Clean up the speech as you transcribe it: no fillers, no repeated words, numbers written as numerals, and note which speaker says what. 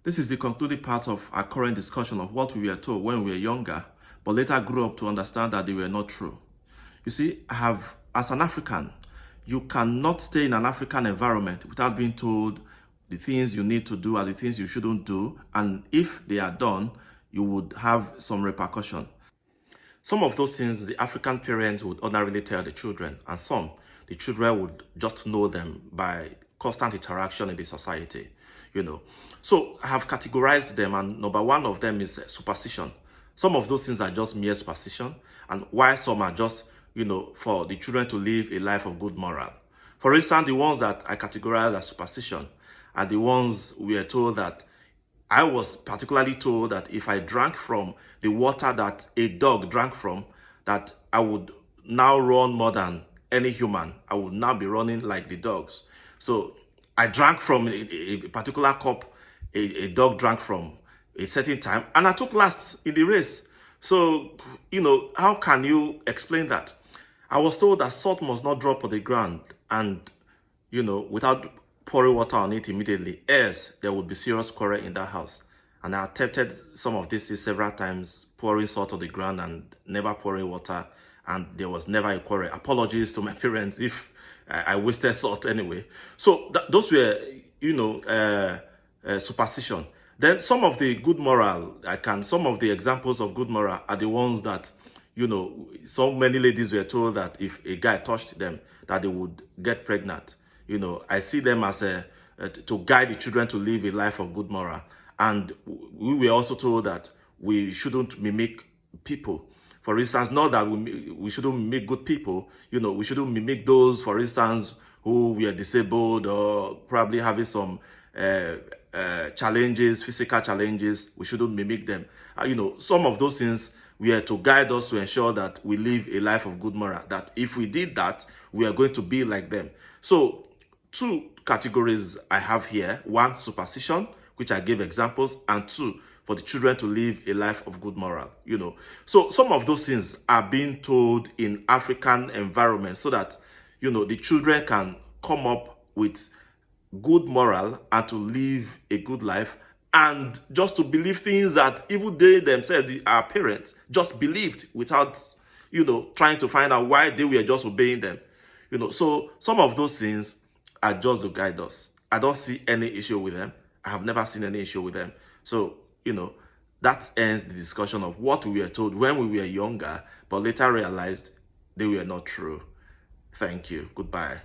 Speaker 1: This is the concluding part of our current discussion of what we were told when we were younger, but later grew up to understand that they were not true. You see, as an African, you cannot stay in an African environment without being told the things you need to do and the things you shouldn't do. And if they are done, you would have some repercussion. Some of those things the African parents would ordinarily tell the children, and some the children would just know them by constant interaction in the society, So I have categorized them, and number one of them is superstition. Some of those things are just mere superstition, and while some are just, for the children to live a life of good moral. For instance, the ones that I categorize as superstition are the ones we are told that I was particularly told that if I drank from the water that a dog drank from, that I would now run more than any human. I would now be running like the dogs. So I drank from a particular cup a dog drank from a certain time, and I took last in the race. So, how can you explain that? I was told that salt must not drop on the ground and, without pouring water on it immediately, else there would be serious quarrel in that house. And I attempted some of this several times, pouring salt on the ground and never pouring water, and there was never a quarrel. Apologies to my parents if I wasted salt anyway. So those were, superstition. Then some of the good moral, some of the examples of good moral are the ones that, so many ladies were told that if a guy touched them, that they would get pregnant. I see them as to guide the children to live a life of good moral. And we were also told that we shouldn't mimic people. For instance, not that we shouldn't mimic good people. We shouldn't mimic those, for instance, who were disabled or probably having some challenges, physical challenges. We shouldn't mimic them. Some of those things were to guide us to ensure that we live a life of good moral. That if we did that, we are going to be like them. So two categories I have here: one, superstition, which I gave examples, and two, for the children to live a life of good moral. So some of those things are being told in African environments so that the children can come up with good moral and to live a good life, and just to believe things that even they themselves, our parents, just believed without trying to find out why they were just obeying them. So some of those things are just to guide us. I don't see any issue with them. I have never seen any issue with them. So that ends the discussion of what we were told when we were younger, but later realized they were not true. Thank you. Goodbye.